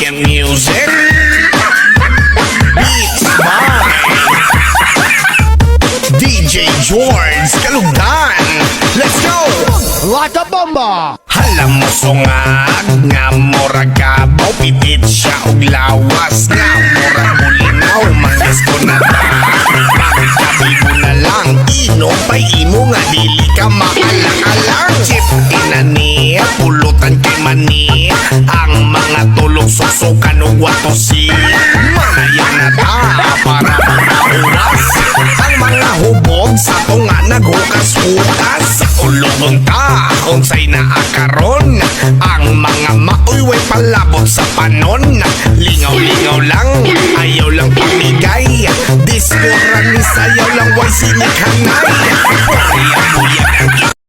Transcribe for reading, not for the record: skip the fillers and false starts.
Weekend music. Beats by DJ George Kalugdan. Let's go! What a bomba! Halam mo sungag nga mura kabaw, pitit siya og lawas nga mura bulinaw, mangas ko na ta. Pagkabi mo na lang, inom pa'y imo nga dili ka maalang-alang. Chip inani, pulutan kay mani, ang mga tulog susukan og watosin. Manayan na ta para makahuras ang mga hubog sa tunga naghukas-hukas. Sa ulogon ta unsay naakaron, ang mga mauyway palabot sa panon. Lingaw-lingaw lang, ayaw lang pamigay, diskuran ni sayaw lang way sinikhanay. Puyang-puyang ang